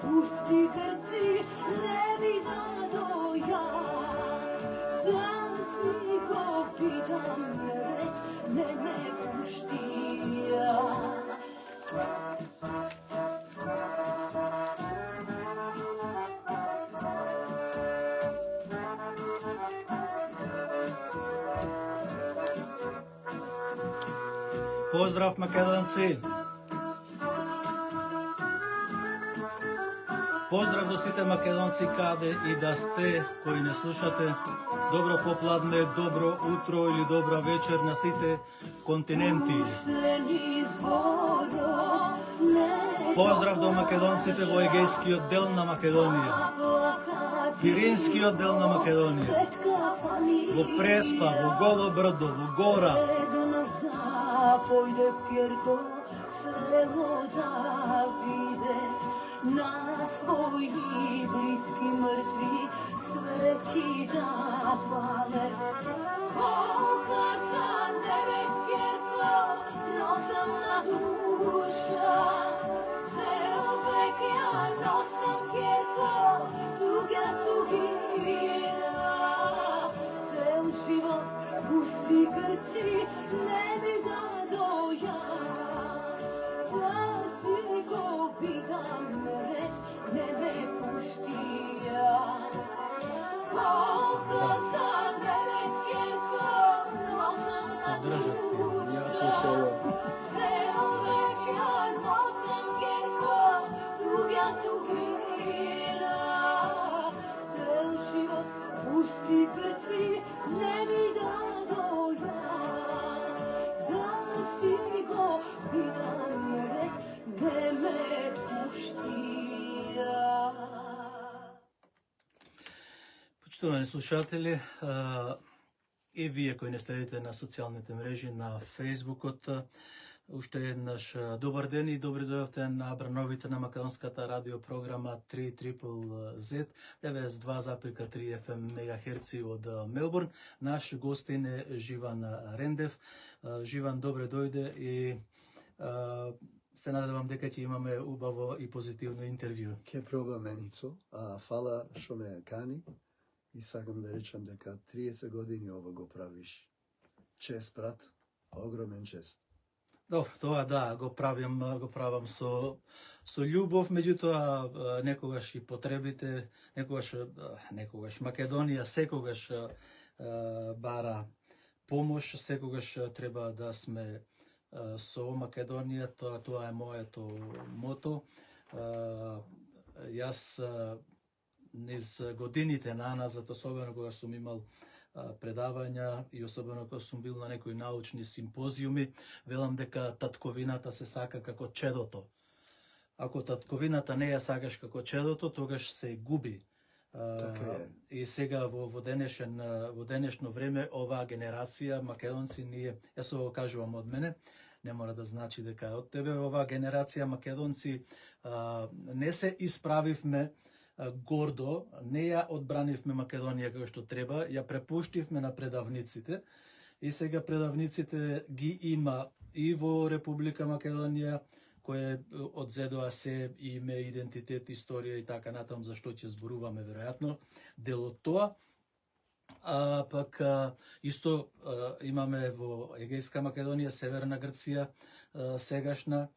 Pusti grci ne bi dado ja, da si ko pitam red, ne pušti ja. Pozdrav Македонци! Поздрав до сите македонци каде и да сте кои не слушате. Добро попладне, добро утро или добра вечер на сите континенти. Поздрав до македонците во Егејскиот дел на Македонија, Пиринскиот дел на Македонија, во Преспа, во Голо Брдо, во Гора. Pojde v Kjerko, selo da vide, na svoji bliski mrtvi sve kida pale. Pokazan teret Kjerko, nosam na duša, ceo vek ja nosam Kjerko, tuga tugina. Cel život pusti grci, ne bi dado ja, da si go vidam red, ne me pušti ja. Pokazan teret Kjerko, nosam na duša, ceo vek ja nosam Kjerko, tuga tugina. Cel život pusti grci, ne mi dado ja, da si go vidam red, ne me pušti ja. Почитувани слушатели, и вие кои не следите на социјалните мрежи, на Фејсбукот, уште еднаш добар ден и добри дојавте на брановите на македонската радиопрограма 3ZZZ 92,3 FM мегахерци од Мелбурн. Наш гостин е Живан Рендев. Живан, добре дојде и се надевам дека ќе имаме убаво и позитивно интервју. Ке пробаме, Ницо. Фала што ме кани и сакам да речам дека 30 години ова го правиш. Чест, брат, огромен чест. Добро, тоа да, го правам со љубов, меѓутоа некогаш и потребите, некогаш Македонија секогаш бара помош, секогаш треба да сме со Македонија, тоа е моето мото. Јас низ годините наназад, особено кога сум имал предавања и особено кога сум бил на некои научни симпозиуми, велам дека татковината се сака како чедото. Ако татковината не ја сакаш како чедото, тогаш се губи. И сега во денешно време оваа генерација македонци ние, јас го кажувам од мене, не мора да значи дека е од тебе, оваа генерација македонци не се исправивме гордо, не ја одбранивме Македонија како што треба, ја препуштивме на предавниците и сега предавниците ги има и во Република Македонија, која одзедоа се име, идентитет, историја и така натаму, за што ќе зборуваме веројатно дел од тоа. Пак исто имаме во Егејска Македонија, Северна Грција, сегашна,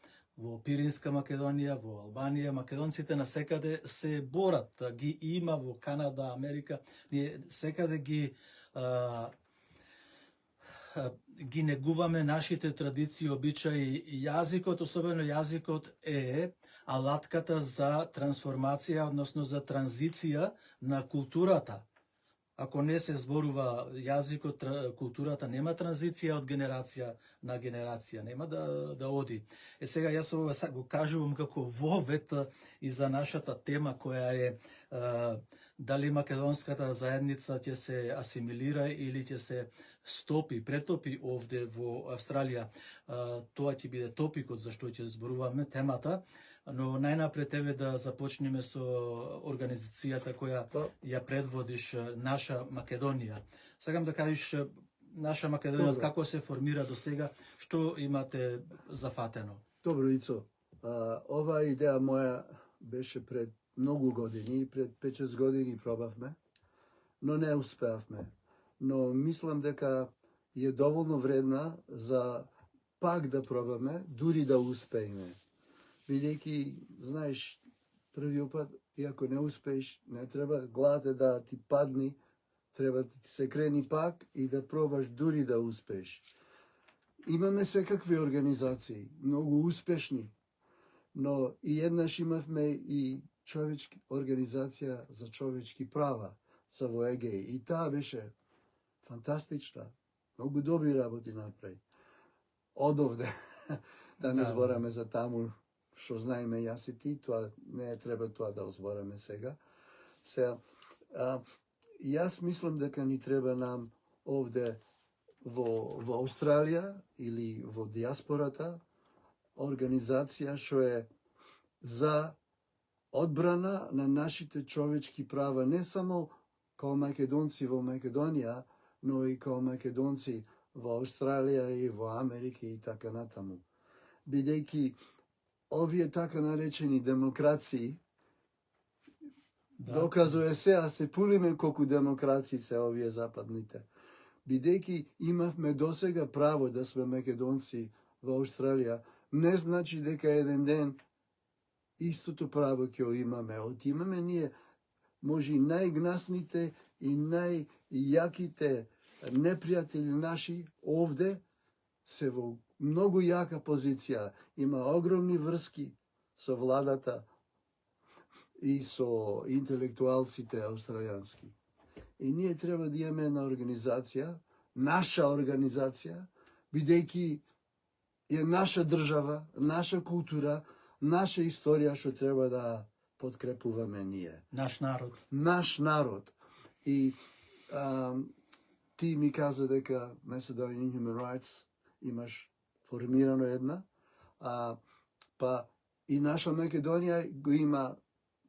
во Пиринска Македонија, во Албанија, македонците насекаде се борат, ги има во Канада, Америка, ние секаде ги негуваме нашите традиции, обичаи и јазикот, особено јазикот е алатката за трансформација, односно за транзиција на културата. Ако не се зборува јазикот, културата, нема транзиција од генерација на генерација, нема да оди. Сега јас ова го кажувам како вовет и за нашата тема која е дали македонската заедница ќе се асимилира или ќе се претопи овде во Австралија. Тоа ќе биде топикот за што ќе зборуваме темата. Но најнапред тебе да започнеме со организацијата која ја предводиш, Наша Македонија. Сакам да кажеш Наша Македонија како се формира до сега, што имате зафатено? Добро, Ицо. Ова идеја моја беше пред многу години, пред 5-6 години пробавме, но не успеавме. Но мислам дека е доволно вредна за пак да пробаме, дури да успееме. Бидејќи, знаеш, првиот пат, иако не успееш, не треба главата да ти падни, треба да ти се крени пак и да пробаш дури да успееш. Имаме секакви организации, многу успешни, но и еднаш имавме и организација за човечки права за во Егеј. И таа беше фантастична. Многу добри работи направи. Одовде, да не збораме за таму што знаеме јас и ти, тоа не треба тоа да озбораме сега. Сега, јас мислам дека ни треба нам овде во Австралија или во диаспората организација што е за одбрана на нашите човечки права, не само као македонци во Македонија, но и као македонци во Австралија и во Америка и така натаму. Бидејќи овие така наречени демокрации, доказува се пулиме колку демокрации се овие западните. Бидејќи имавме досега право да сме македонци во Австралија, не значи дека еден ден истото право ќе имаме. Имаме ние, може и најгнасните и најјаките непријатели наши овде се во многу јака позиција. Има огромни врски со владата и со интелектуалците австралијански. И ние треба да имаме една организација, наша организација, бидејќи е наша држава, наша култура, наша историја што треба да подкрепуваме ние. Наш народ. Наш народ. И ти ми каза дека Macedonian Human Rights имаш формирано една, па и наша Македонија го има,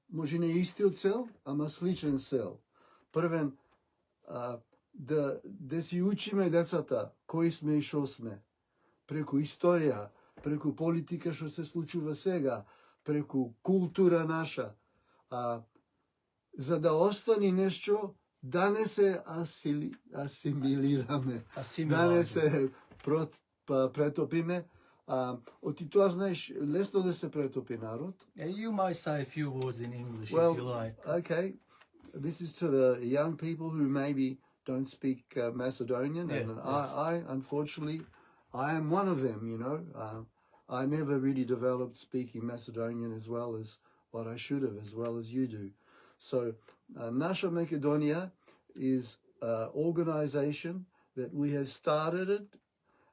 може не истиот цел, ама сличен цел. Првен, да си учиме децата кои сме и шо сме, преку историја, преку политика што се случува сега, преку култура наша, за да остани нешто, да не се асимилираме, да не се претопиме. Оти тоа, знаеш, лесно да се претопи народ. You might say a few words in English if you like. Okay. This is to the young people who maybe don't speak Macedonian, and I, unfortunately, I am one of them, you know. I never really developed speaking Macedonian as well as what I should have, as well as you do. So, Naša Makedonia is an organization that we have started it,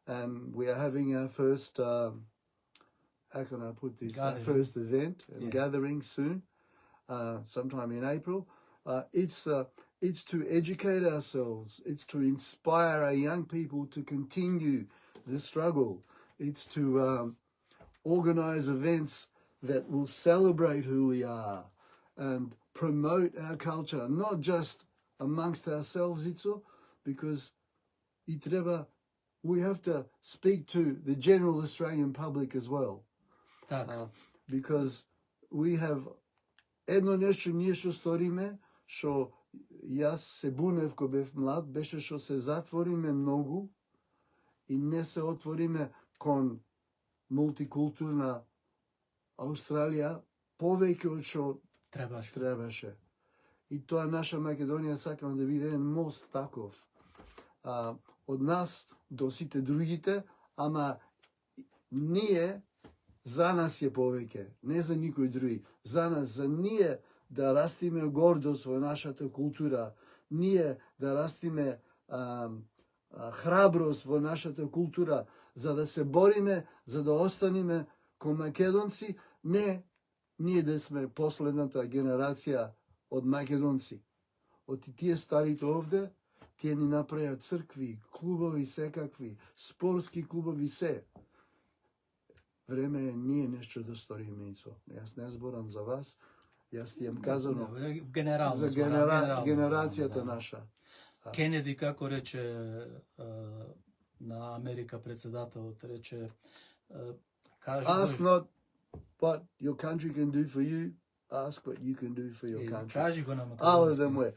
and we are having our first, how can I put this, our first event and gathering soon, sometime in April. It's to educate ourselves. It's to inspire our young people to continue the struggle. It's to organize events that will celebrate who we are and promote our culture, not just amongst ourselves, because we have to speak to the general Australian public as well. Because we have едно нешто ние што сториме, што јас се бунев кога бев млад, беше што се затвориме многу и не се отвориме кон мултикултурна Австралија повеќе од што требаше. И тоа наша Македонија сакам да биде еден мост таков. Од нас до сите другите, ама ние, за нас е повеќе, не за никој други. За нас, за ние да растиме гордост во нашата култура, ние да растиме храброст во нашата култура, за да се бориме, за да останеме ко македонци, не ние да сме последната генерација од македонци. Од тие старите овде, тие ни направиат цркви, клубови секакви, спортски клубови се. Време е ние нешто да сториме, Ицо. Јас не зборам за вас, јас ти јам казано за генерацијата наша. Кенеди, како рече на Америка председателот, рече Ask not what your country can do for you, ask what you can do for your И country. кажи го на Але да македонски. му е.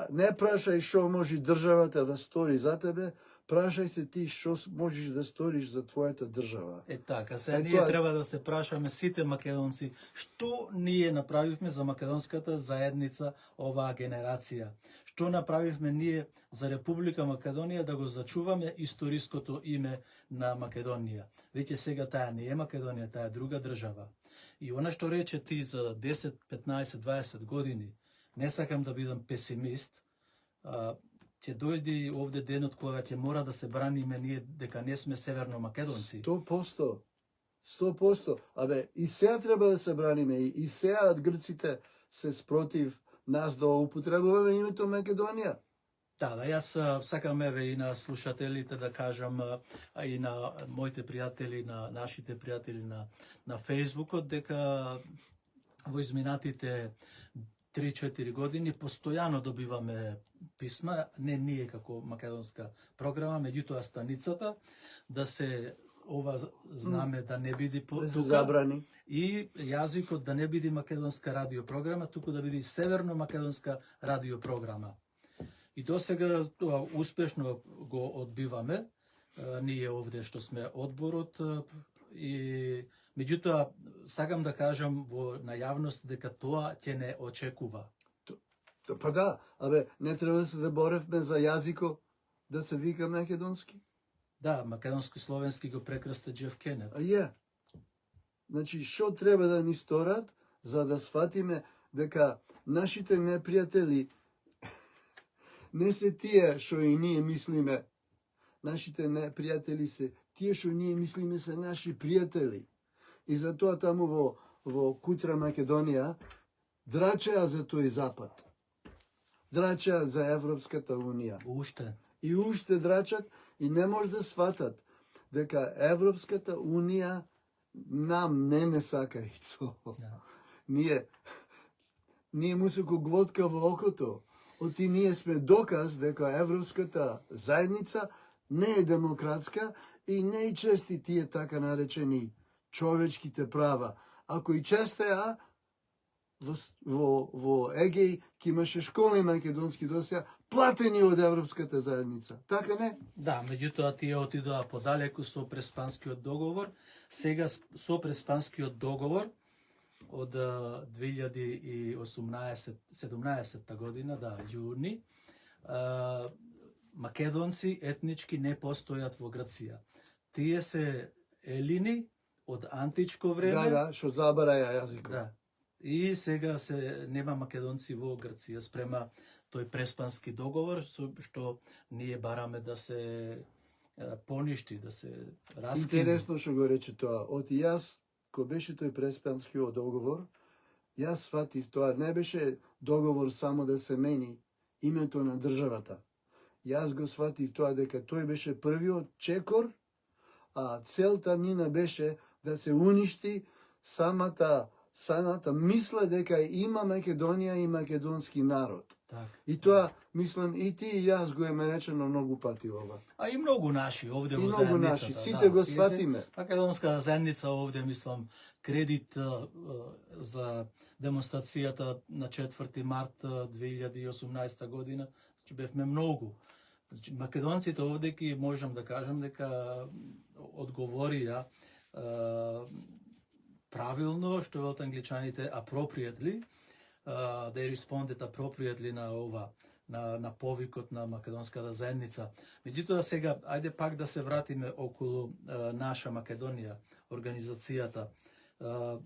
Не прашај што може државата да стори за тебе, прашај се ти што можеш да сториш за твојата држава. Така, сега Е, ние тоа- треба да се прашаме сите македонци, што ние направивме за македонската заедница оваа генерација? Што направивме ние за Република Македонија да го зачуваме историското име на Македонија? Веќе сега таа не е Македонија, таа е друга држава. И она што рече ти за 10, 15, 20 години, не сакам да бидам песимист, ќе дојде овде денот кога ќе мора да се браниме ние дека не сме северно македонци. 100%. 100%. Абе, и сега треба да се браниме. И сега грците се спротив нас да употребуваме името Македонија. Да, јас сакам еве и на слушателите да кажам, а и на моите пријатели, на нашите пријатели на Фејсбукот, дека во изминатите 3-4 години постојано добиваме писма, не ние како македонска програма, меѓутоа станицата, да се ова знаме да не биде Да се тука забрани. и јазикот да не биде македонска радиопрограма, туку да биде северно македонска радиопрограма. И досега тоа успешно го одбиваме, ние овде што сме одборот, и меѓутоа сакам да кажам на јавност дека тоа ќе не очекува. Па да, абе, не треба да се да боревме за јазико да се вика македонски? Да, македонски словенски го прекрасти Джеф Кенет. Значи, што треба да ни сторат за да сватиме дека нашите непријатели не се тие што и ние мислиме. Нашите непријатели се тие што ние мислиме се наши пријатели. И затоа таму во Кутра Македонија драчеа за тој запад. Драчеа за Европската унија. Уште. И уште драчат и не може да сватат дека Европската унија нам не сака ицо. Да. Ние му се ко глотка во окото. Оти ние сме доказ дека Европската заедница не е демократска и не и чести тие така наречени човечките права. Ако и честеа, во Егеј ќе имаше школи македонски досега платени од Европската заедница. Така не? Да, меѓутоа тие отидоа подалеку со Преспанскиот договор. Сега со Преспанскиот договор од 2017 година, да, јуни, македонци етнички не постојат во Грција. Тие се елини од античко време. Да, што забараја јазикот. Да. И сега нема македонци во Грција спрема тој Преспански договор, што ние бараме да се поништи, да се раскине. Интересно што го рече тоа. Оти јас, кој беше тој Преспанскиот договор, јас сватив тоа не беше договор само да се мени името на државата. Јас го сватив тоа дека тој беше првиот чекор, а целта нина беше да се уништи самата мисла дека има Македонија и македонски народ. Так. И тоа, мислам, и ти и јас го еме речено многу пати ова. А и многу наши овде И во многу заедницата. наши, сите го сватиме. Македонска заедница овде, мислам, кредит за демонстрацијата на 4 март 2018 година, значи бевме многу. Значи, македонците овде ки можам да кажам дека одговорија правилно, што од англичаните appropriately, they responded appropriately на ова, на повикот на македонската заедница. Меѓутоа сега, ајде пак да се вратиме околу наша Македонија, организацијата.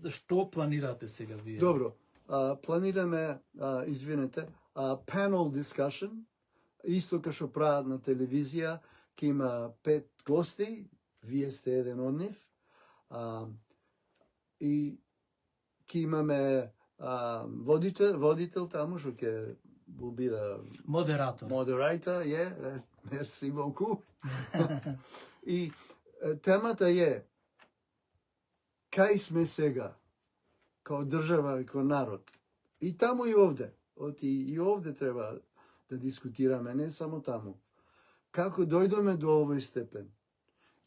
Што планирате сега вие? Добро, планираме, извинете, panel discussion, исто кај што прават на телевизија, ќе има 5 гости, вие сте еден од нив, и ќе имаме водител таму што ќе биде Модератор. Moderator, merci beaucoup. И темата е кај сме сега, као држава и као народ. И таму и овде. И овде треба да дискутираме, не само таму. Како дојдоме до овој степен?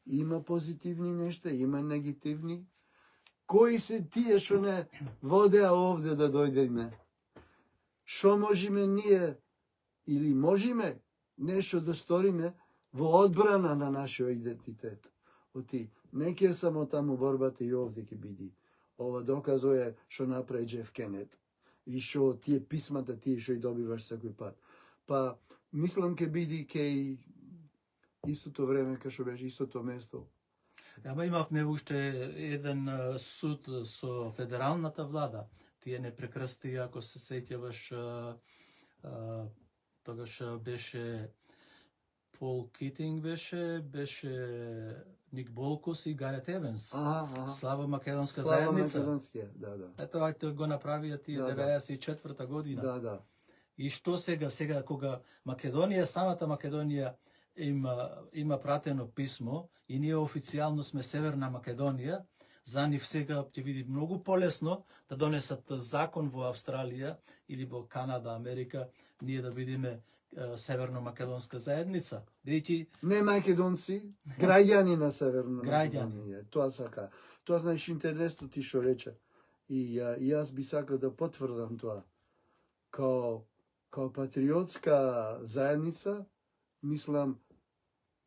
Има позитивни нешта, има негативни. Кои се тие што не водеа овде да дојдеме? Што можеме ние или можеме нешто да сториме во одбрана на нашиот идентитет? Оти, не ќе само таму борбата и овде ќе биде. Ова доказува што направи Джеф Кенет и што тие писмата тие што и добиваш секој пат. Па мислам ќе биде кај истото време кај што беше истото место. Ама имавме уште еден суд со федералната влада. Тие не прекрсти, ако се сеќаваш, тогаш беше Пол Китинг беше Ник Болкус и Гарет Евенс. Слава македонска заедница. Македонския, да. Ето, ајте го направија тие 94-та година. Да. И што сега кога Македонија, самата Македонија има пратено писмо и ние официјално сме Северна Македонија, за нив сега ќе биде многу полесно да донесат закон во Австралија или во Канада, Америка, ние да бидеме Северно-македонска заедница. Бидејќи не македонци, граѓани на Северна Македонија. Тоа сака. Тоа знаеш интересно ти што рече. И јас би сакал да потврдам тоа. Као патриотска заедница, мислам,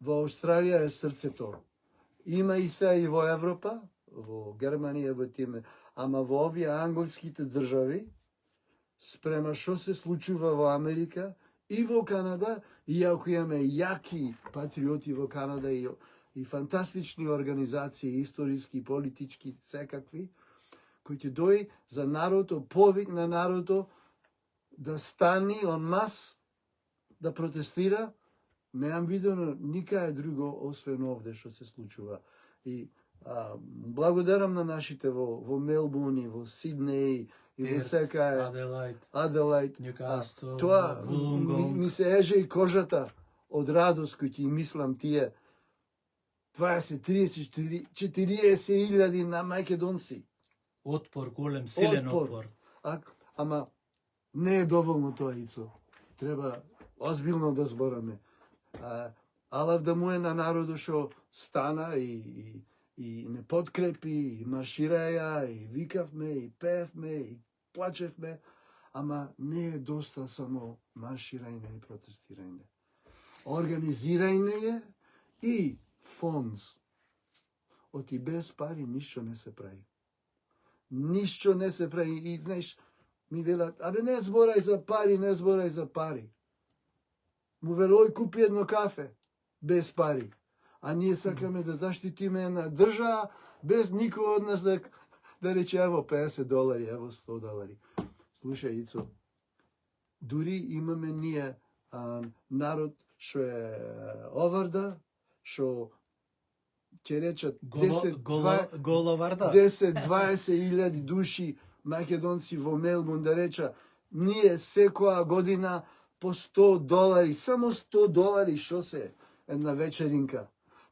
во Австралија е срцето. Има и се и во Европа, во Германија, во тиме, ама во овие англиските држави, спрема што се случува во Америка и во Канада, иако имаме јаки патриоти во Канада и фантастични организации, историски, политички, секакви, кои ќе доји за народот, повик на народот да стани он мас, да протестира, неам видено никаде друго, освен овде што се случува. И благодарам на нашите во Мелбурн и во Сиднеј и во секај Аделајд, Ньюкасл, тоа Вулонгонг. ми се еже и кожата од радост кој ќе мислам тие 20, 30, 40 илјади на македонци. Отпор, голем, силен отпор. Ама не е доволно тоа, Ицо. Треба озбилно да збораме. Алав да му е на народот што стана и не подкрепи, и маршираја, и викавме, и пеевме, и плачевме, ама не е доста само марширање и протестирање. Организирање е и фондс. Оти без пари ништо не се прави. Ништо не се прави. И знаеш, ми велат, не зборај за пари, не зборај за пари. Му велој купи едно кафе, без пари. А ние сакаме да заштитиме една држава, без никој од нас да рече ево $50, ево $100. Слушај, Ицо, дури имаме ние народ што е оварда, што ќе речат 10-20 илјади души македонци во Мелбурн да реча, ние секоја година по $100, само $100, што се една вечеринка.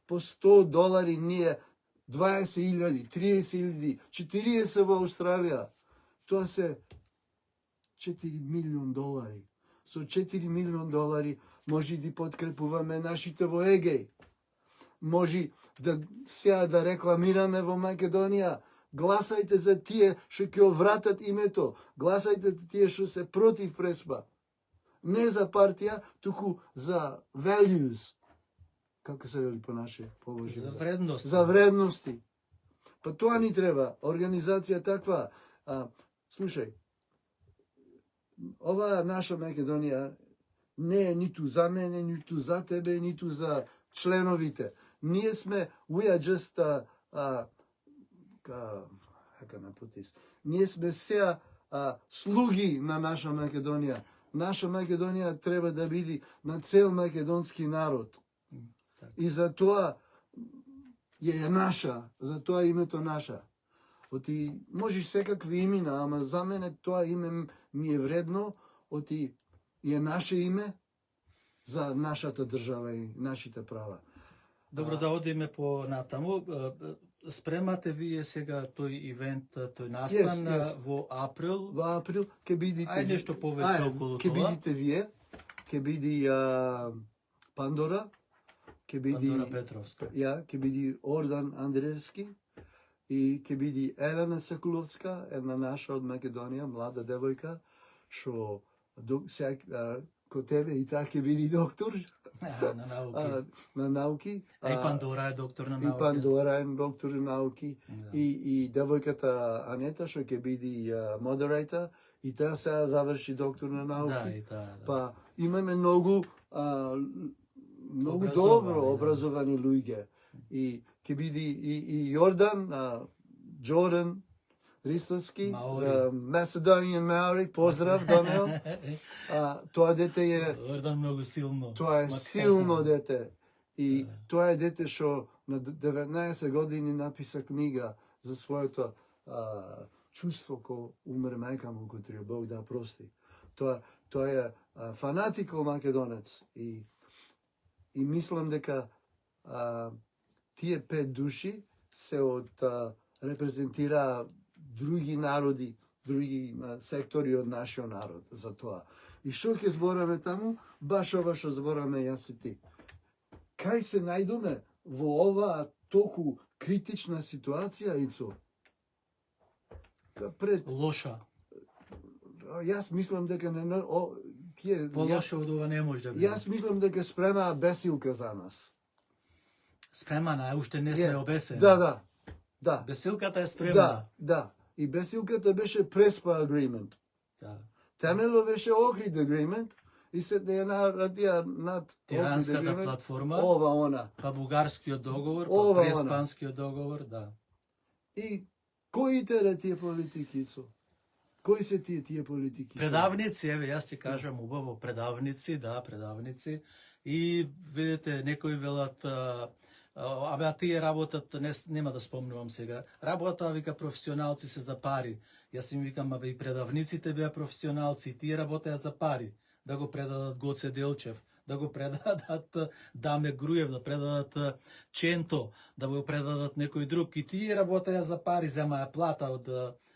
По $100 ние 20.000, 30.000, 40 во Австралија. Тоа се $4 милион. Со $4 милион може да подкрепуваме нашите во Егеј. Може да сега да рекламираме во Македонија. Гласајте за тие што ќе вратат името. Гласајте за тие што се против Преспа. Не за партија, туку за values. Како се вели по наше побожје? За вредности. За вредности. Па тоа ни треба. Организација таква. Слушај, ова наша Македонија не е ниту за мене, ниту за тебе, ниту за членовите. Ние сме, we are just ние сме сега слуги на наша Македонија. Наша Македонија треба да биде на цел македонски народ. И за тоа е наша, за тоа името наша. Оти можеш секакви имена, ама за мене тоа име ми е вредно, оти е наше име за нашата држава и нашите права. Добро, да одиме по натаму. Спремате вие сега тој ивент, тој настан во април? Во април ќе бидите. Ајде нешто повеќе околу тоа. Ќе бидите вие, ќе биде Пандора, ќе биде Пандора Петровска. ќе биде Ордан Андреевски, и ќе биде Елена Сакуловска, една наша од Македонија, млада девојка, што ко тебе и таа ќе биде доктор на науки. на науки. И Пандора е доктор на И науки. Пандора е доктор на науки. Да. И девојката Анета, што ќе биде модератор, и таа сега заврши доктор на науки. Да, и таа, да. Па имаме многу Образовани, добро да. образовани луѓе. И ќе биде и Јордан, Джордан Ристовски, Маори. Macedonian Maori, поздрав до него. Тоа дете е Ордан многу силно. Тоа е силно дете. И тоа е дете што на 19 години написа книга за своето чувство ко умре мајка му, кој треба Бог да прости. Тоа е фанатикал македонец. И мислам дека тие 5 души се репрезентираа други народи, други сектори од нашиот народ за тоа. И што ќе збораме таму? Баш ова што збораме јас и ти. Кај се најдуме во оваа толку критична ситуација, Ицо? Лоша. Јас мислам дека тие Полошо од ова не може да биде. Јас мислам дека спремаа бесилка за нас. Спремана е, уште не сме обесени. Да. Бесилката е спремана. Да. И бесилката беше Преспа агримент. Да. Темело беше Охрид агримент и се радија над Тиранската платформа. Ова она. Па бугарскиот договор, Ова, па она. преспанскиот договор, да. И кои тера тие политики, Ицо? Кои се тие политики? Предавници, еве, јас ти кажам убаво, предавници, да, предавници. И видите, некои велат, абе, тие работат, нема да спомнувам сега, работа, вика, професионалци се за пари. Јас им викам, абе, и предавниците беа професионалци, и тие работеа за пари. Да го предадат Гоце Делчев, да го предадат Даме Груев, да предадат Ченто, да го предадат некој друг. И тие работеа за пари, земаја плата од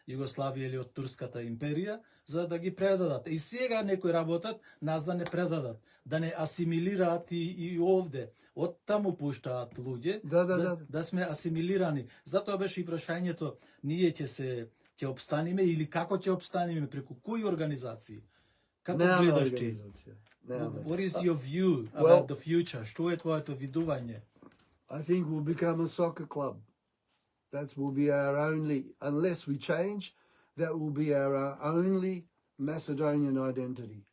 Југославија или од Турската империја, за да ги предадат. И сега некои работат, нас да не предадат, да не асимилираат и овде. Од таму пуштаат луѓе, да сме асимилирани. Затоа беше и прашањето, ние ќе обстаниме или како ќе обстаниме, преку кои организации? Како гледаш ти? What is your view about the future? Што е твоето видување? I think we'll become a soccer club. That will be our only, unless we change, that will be our only Macedonian identity.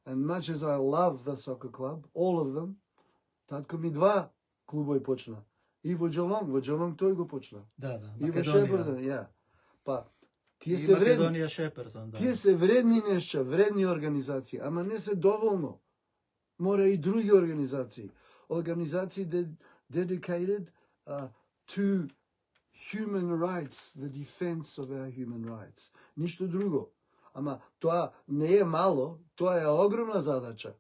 And much as I love the soccer club, all of them, татко ми 2 клубови почна. И во Джелонг тој го почна. Да, И во Македонија. Шепардон, ја. Па, тие И се вредни. Македонија Шепардон, да. Тие се вредни нешта, вредни организации, ама не се доволно. Мора и други организации. Организации dedicated to human rights, the defense of our human rights. Ништо друго. Ама тоа не е мало, тоа е огромна задача.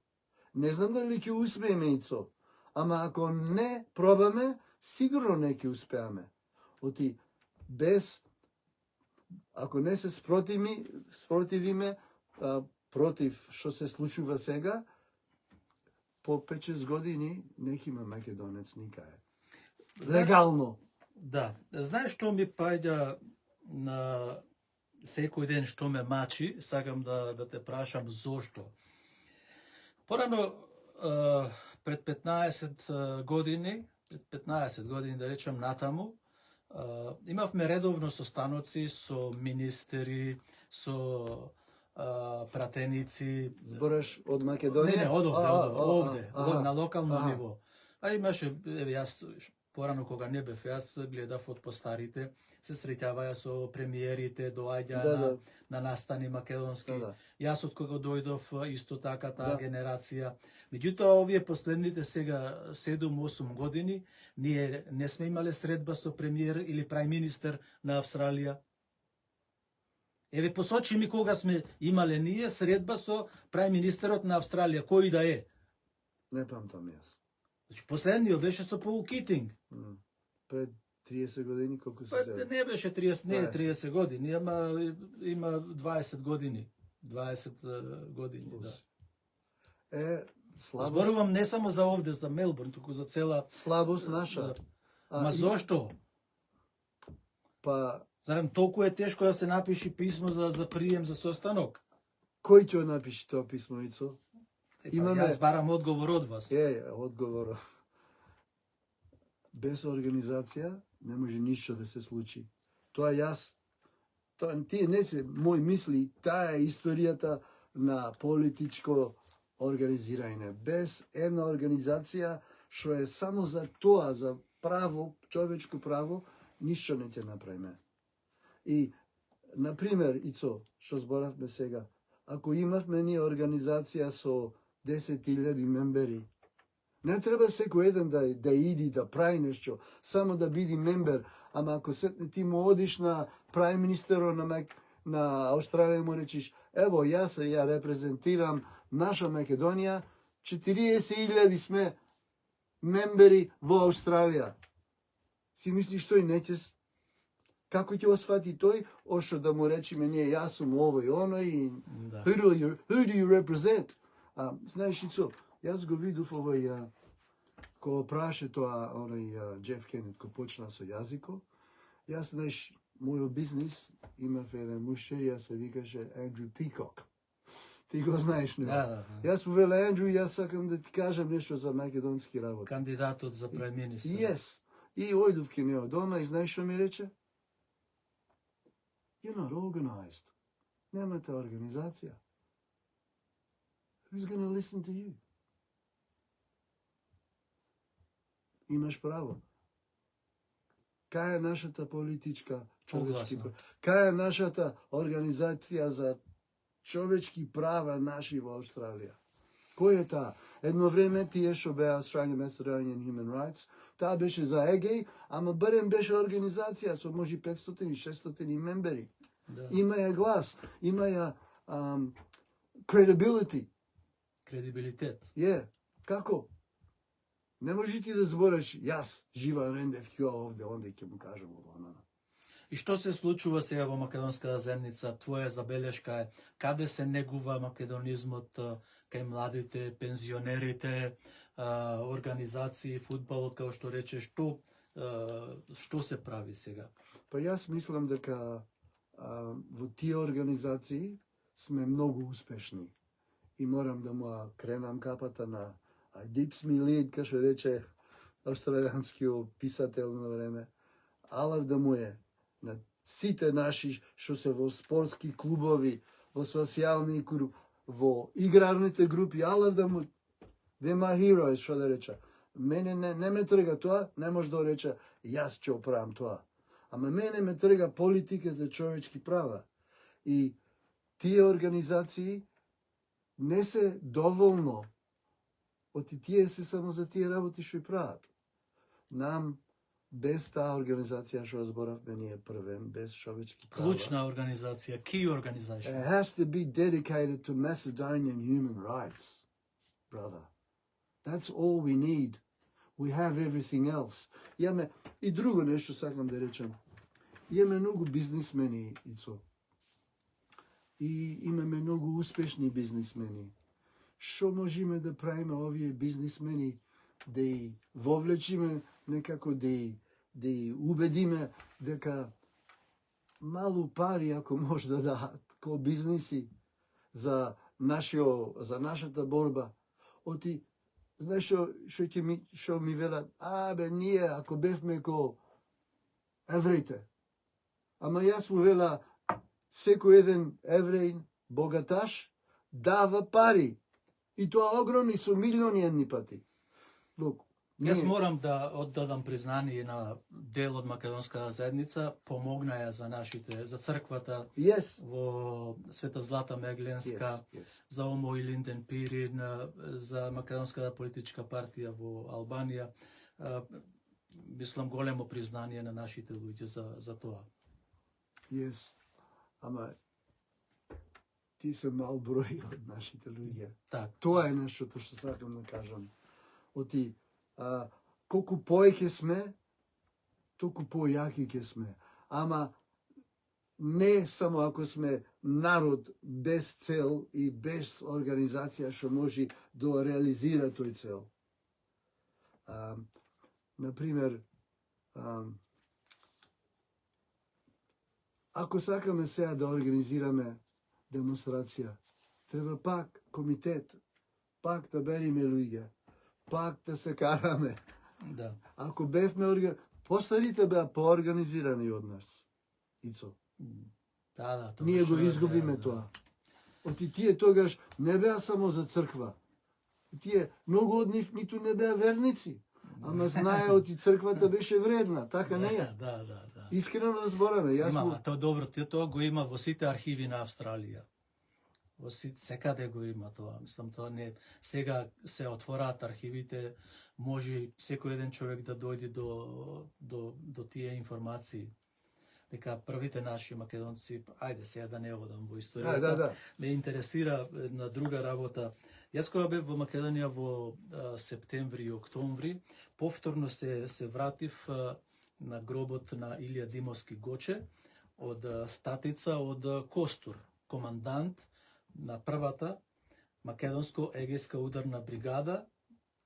Не знам дали ќе успееме, Ицо. Ама ако не пробаме, сигурно не ќе успеаме. Оти без, ако не се спротивиме против што се случува сега, по 5-6 години не ќе има македонец никаде. Легално. Да. Знаеш што ми паѓа на секој ден, што ме мачи, сакам да те прашам зошто. Порано, пред 15 години да речем натаму, имавме редовно состаноци со министери, со пратеници. Збораш од Македонија? Не, од овде, на локално ниво. А имаше, јас порано кога не бев, јас гледав од постарите, се среќаваја со премиерите, доаѓа на настани македонски. Јас од кога дојдов, исто така таа генерација. Меѓутоа, овие последните сега 7-8 години, ние не сме имале средба со премиер или прај министер на Австралија. Еве, посочи ми кога сме имале ние средба со прај министерот на Австралија, кој да е. Не памтам јас. Значи, последниот беше со Пол Китинг. Пред 30 години, колку се сега? Не беше 30, не 30 години, има 20 години. 20 години, да. Слабост. Зборувам не само за овде, за Мелбурн, туку за цела... Слабост наша. Ма зошто? Па, Зарем толку е тешко да се напиши писмо за прием за состанок? кој ќе напише тоа писмо, Ицо? Јас барам одговор од вас. Одговорот. Без организација не може ништо да се случи. Тие не се мои мисли, таа е историјата на политичко организирање. Без една организација што е само за тоа, за право, човечко право, ништо не ќе направиме. И, например, Ицо, што зборавме сега, ако имавме ние организација со 10.000 мембери, не треба секој еден да иди, да прави нешто, само да биди мембер, ама ако ти му одиш на прајм министерот на Австралија и му речиш, ево, јас ја репрезентирам наша Македонија, 40.000 сме мембери во Австралија. Си мислиш тој неќе, како ќе освати тој, ошто да му речиме ние, јас сум овој, оној, who do you represent? Знаеш, Ицо, јас го видов овој, кога праше тоа, оној Джеф Кенет, кој почна со јазико, јас, знаеш, мојот бизнис, имав еден мушер, јас се викаше Андрю Пикок. Ти го знаеш, не? Јас му веле, Андрю, јас сакам да ти кажам нешто за македонски работи. Кандидатот за прајм-министер. Yes. И ојдов ке него дома и знаеш што ми рече? You're not organized. Немате организација. Who's going to listen to you? Имаш право. Кај е нашата политичка човечки права? Кај е нашата организација за човечки права наши во Австралија? Кој е таа? Едно време тие што беа Australian Australian Human Rights, таа беше за ЕГЕ, ама барем беше организација со може 500-600 мембери. Има ја глас, има ја credibility. Кредибилитет. Како? Не може ти да збориш, јас, Жива Рендев, ќе овде, онде ќе му кажам ово. И што се случува сега во македонската заедница? Твоја забелешка е каде се негува македонизмот кај младите, пензионерите, организации, фудбалот, како што речеш, што се прави сега? Па јас мислам дека во тие организации сме многу успешни. И морам да му кренам капата на Дипсми Лид, кај што рече австралијанскиот писател на време. Алав да му е на сите наши што се во спортски клубови, во социјални групи, во играрните групи, алав да му they my heroes, што да рече. Мене не ме трга тоа, не може да рече јас ќе оправам тоа. Ама мене ме трга политика за човечки права. И тие организации не се доволно. Оти тие се само за тие работи што и прават. Нам, без таа организација што зборавме ние првен, без човечки права. Клучна организација, key organization. It has to be dedicated to Macedonian human rights, brother. That's all we need. We have everything else. Имаме и друго нешто сакам да речем. Имаме многу бизнисмени, Ицо. И имаме многу успешни бизнисмени. Што можеме да правиме овие бизнисмени, да и вовлечиме, некако да и убедиме дека малу пари, ако може да дадат, ко бизниси за нашата борба. Оти, знаеш што ми велат, ние ако бевме ко евреите. Ама јас му вела, секој еден евреин, богаташ, дава пари. И тоа огромни со милиони едни пати. Јас морам да оддадам признание на дел од македонската заедница, помогнаја за нашите, за црквата во Света Злата Меглинска, за Омо и Линден Пирин, за македонската политичка партија во Албанија. Мислам големо признание на нашите луѓе за тоа. Ама ти се мал број од нашите луѓе. Так. Тоа е нештото што сакам да кажам. Оти колку поеќе сме, толку појаки ќе сме. Ама не само ако сме народ без цел и без организација што може да реализира тој цел. Например, ако сакаме сега да организираме демонстрација, треба пак комитет, пак да бериме луѓе, пак да се караме. Да. Ако бевме постарите беа поорганизирани од нас. Ицо. Да, Ние го изгубиме тоа. Оти тие тогаш не беа само за црква. Тие многу од нив ниту не беа верници, ама знае оти црквата беше вредна, така не е. Да. Искрено да збораме. Има, тоа добро, тоа го има во сите архиви на Австралија. Во секаде го има тоа. Мислам, тоа не сега се отвораат архивите, може секој еден човек да дојде до тие информации. Дека првите наши македонци, ајде сега да не одам во историјата, Да. ме интересира една друга работа. Јас кога бев во Македонија во септември и октомври, повторно се вратив на гробот на Илија Димовски Гоче од статица од Костур, командант на првата македонско-егејска ударна бригада,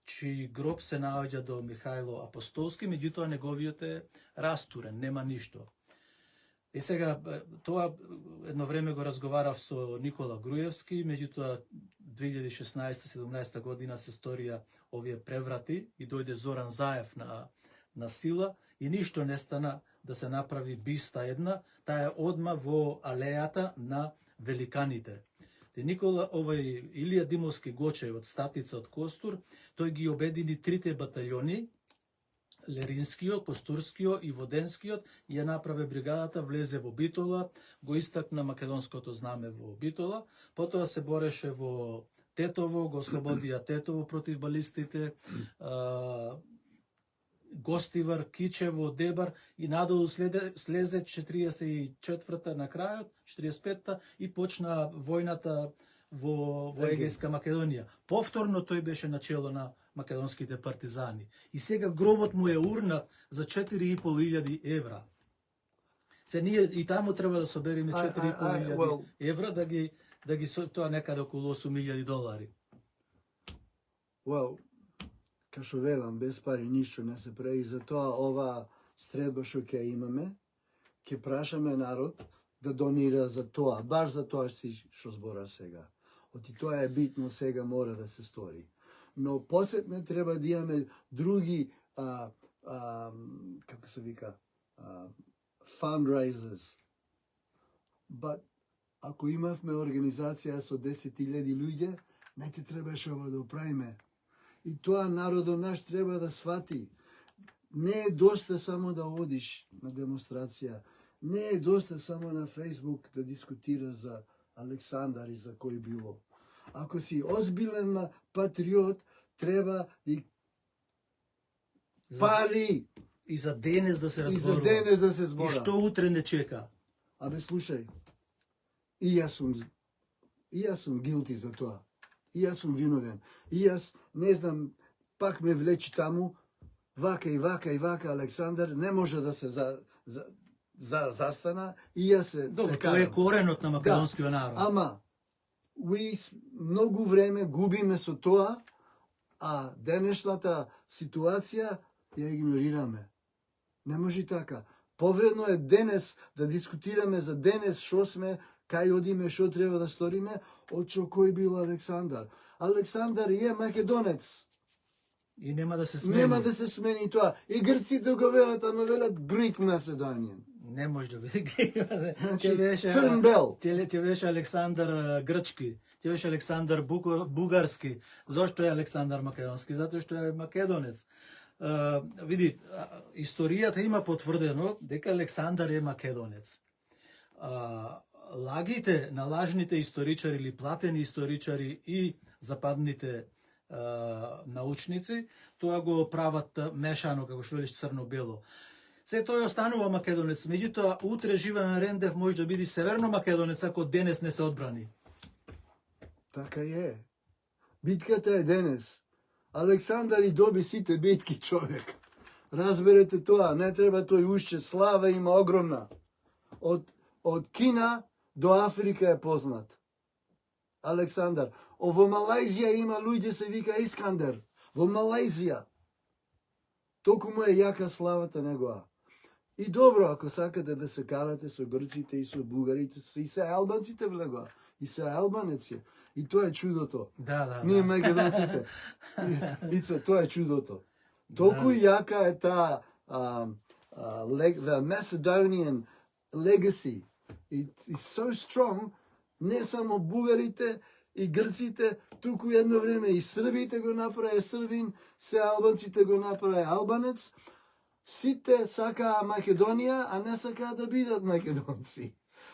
чиј гроб се наоѓа до Михајло Апостолски, меѓутоа неговиот е растурен, нема ништо. И сега, тоа едно време го разговарав со Никола Груевски, меѓутоа 2016-17 година се сторија овие преврати и дојде Зоран Заев на сила и ништо не стана да се направи биста една, таа е одма во алејата на великаните. Никола, Илија Димовски Гоче од статица од Костур, тој ги обедини трите баталјони, Леринскиот, Костурскиот и Воденскиот, и ја направи бригадата, влезе во Битола, го истакна македонското знаме во Битола, потоа се бореше во Тетово, го ослободија Тетово против балистите, Гостивар, Кичево, Дебар и надолу слезе 44-та на крајот, 45-та и почна војната во Егејска Македонија. Повторно тој беше начело на македонските партизани. И сега гробот му е урнат за 4.500 евра. Се ние и таму треба да собериме 4.500 евра да ги тоа некаде околу $8.000. Well, ка што велам, без пари ништо не се прави, затоа ова средба што ќе имаме, ќе прашаме народ да донира за тоа, баш за тоа што збора сега. Оти тоа е битно, сега мора да се стори. Но посетне треба да имаме други, како се вика, fundraisers. But, ако имавме организација со 10.000 луѓе, не ти требаше ова да правиме. И тоа народот наш треба да свати. Не е доста само да одиш на демонстрација. Не е доста само на Фейсбук да дискутираш за Александар и за кој било. Ако си озбилен патриот, треба и пари. И за денес да се разборува. И за денес да се збора. И што утре не чека. Абе, слушај, и јас сум guilty за тоа. И јас сум виновен. И јас, не знам, пак ме влечи таму, вака и вака, Александар, не може да се застана, и јас се Добро, се тоа е коренот на македонскиот народ. Ама, многу време губиме со тоа, а денешната ситуација ја игнорираме. Не може така. Повредно е денес да дискутираме за денес што сме, кај одиме, што треба да сториме, од кој бил Александар. Александар е македонец. И нема да се смени. Нема да се смени тоа. И грците го велат, ама велат Greek Macedonian. Не може да биде. Црн бел. Ќе беше Александар грчки, ќе беше Александар бугарски. Зошто е Александар македонски? Затоа што е македонец. Види, историјата има потврдено дека Александар е македонец. Лагите на лажните историчари или платени историчари и западните научници, тоа го прават мешано, како што велиш, црно-бело. Се тој останува македонец, меѓутоа утре Живан Рендев може да биде северно македонец ако денес не се одбрани. Така е. Битката е денес. Александар и доби сите битки, човек. Разберете тоа, не треба тој уште, слава има огромна. Од Кина до Африка е познат. Александар. Во Малајзија има луѓе се вика Искандер. Во Малајзија. Толку му е јака славата негова. И добро, ако сакате да се карате со грците и со бугарите, и се албанците влегоа, и се албанеци. И тоа е чудото. Да. Ние македонците. Ица, тоа е чудото. Толку јака е таа the Macedonian legacy. It's so strong. Не само бугарите и грците, туку едно време и србите го направи србин, се албанците го направи албанец. Сите сакаа Македонија, а не сакаа да бидат македонци.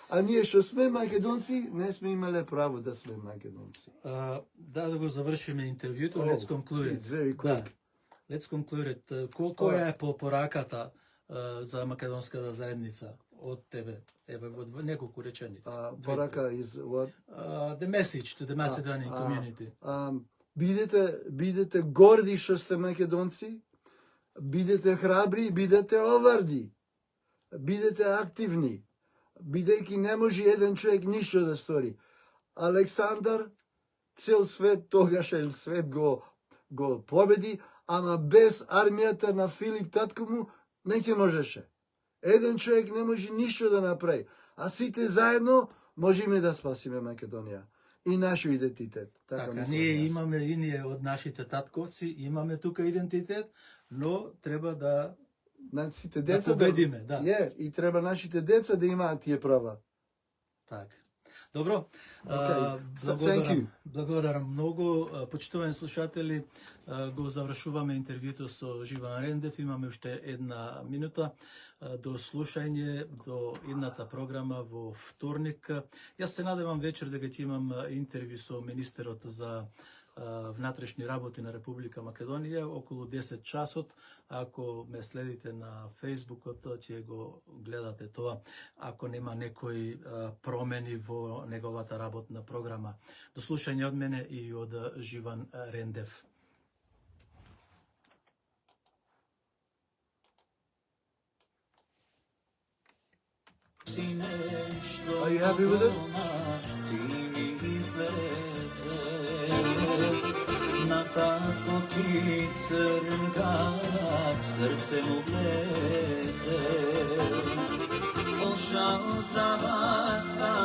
А ние што сме македонци, не сме имале право да сме македонци. Да го завршиме интервјуто. Let's conclude It's very quick. Let's conclude it. Која е пораката за македонската заедница од тебе? Еве во неколку реченици. Порака is what? The message to the Macedonian community. Бидете горди што сте македонци, бидете храбри, бидете оварди, бидете активни, бидејќи не може еден човек ништо да стори. Александар, цел свет, тогашен свет го победи, ама без армијата на Филип татко му не ќе можеше. Еден човек не може ништо да направи, а сите заедно можеме да спасиме Македонија и нашиот идентитет. Така, ние имаме и ние од нашите татковци, имаме тука идентитет, но треба да сите деца победиме, да. И треба нашите деца да имаат тие права. Така. Добро. Благодарам многу. Почитувани слушатели, го завршуваме интервјуто со Живан Рендев. Имаме уште една минута до слушање до едната програма во вторник. Јас се надевам вечер дека ќе имам интервју со министерот за внатрешни работи на Република Македонија околу 10 часот. Ако ме следите на Фејсбукот, ќе го гледате тоа, ако нема некои промени во неговата работна програма. До слушање од мене и од Живан Рендев. Are you happy with it? Na tako ti crnkav srce mu bleze, pošao za vas.